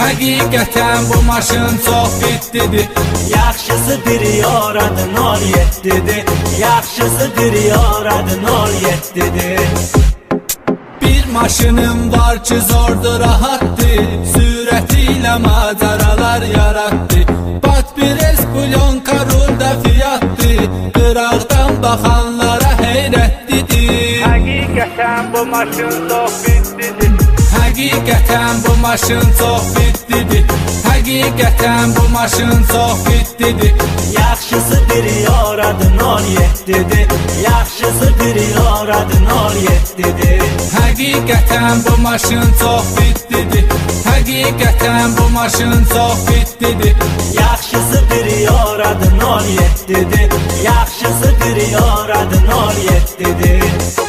Həqiqətən bu maşın çox fitlidir. Yaxşısıdır yoradı 07'dir. Yaxşısıdır yoradı 07'dir. Bir maşınım var ki zordur rahatdır, sürətilə macəralar yarattı. Bat bir Espulyonka rulda fiyatdır, qıraqdan baxanlara heyrətlidir. Həqiqətən bu maşın çox fitlidir. Həqiqətən bu maşın çox fitlidir. Həqiqətən bu maşın çox fitlidir. Yaxşısıdır yoradı 07'dir. Yaxşısıdır yoradı 07'dir. Həqiqətən bu maşın çox fitlidir. Həqiqətən bu maşın çox fitlidir. Yaxşısıdır yoradı 07'dir. Yaxşısıdır yoradı 07'dir.